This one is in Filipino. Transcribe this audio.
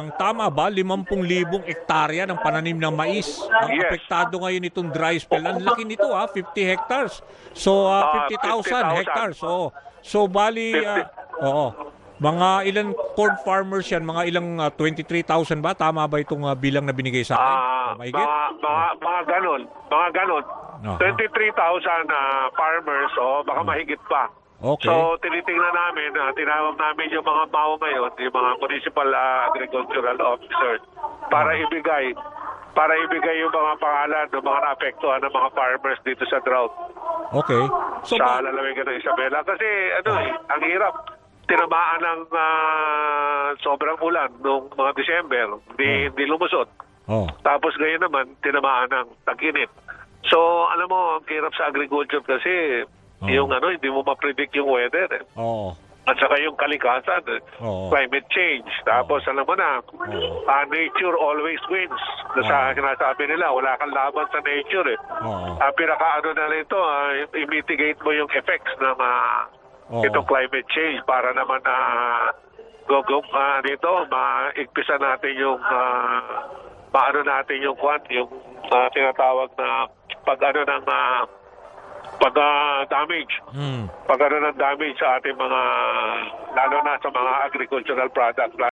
Ang tama ba, 50,000 hektarya ng pananim ng mais ang Yes. apektado ngayon itong dry spell. Ang laki nito 50 hectares. So 50,000 hectares. So bali 50. mga ilang corn farmers yan, mga ilang 23,000 ba? Tama ba itong bilang na binigay sa akin? Mahigit? Mga ganon. Aha. 23,000 farmers, baka mahigit pa. Okay. So, tinitingnan namin, tinawag namin yung mga MAO ngayon, yung mga Municipal Agricultural Officers, para ibigay yung mga pangalan ng mga naapektuhan ng mga farmers dito sa drought Okay. So sa lalawigan ng Isabela. Kasi, ang hirap. Tinamaan ng sobrang ulan noong mga December, hindi lumusot. Tapos ngayon naman, tinamaan ng tag-init. So, alam mo, ang hirap sa agriculture kasi, yung hindi mo ma-predict yung weather. At saka yung kalikasan, climate change. Tapos alam mo na, nature always wins. Sa sinasabi nila, wala kang laban sa nature. Ang pinaka na nito, i-mitigate mo yung effects ng itong climate change para naman dito, maigpisa natin yung yung tinatawag na pag-damage. Pag-damage sa ating mga, lalo na sa mga agricultural products.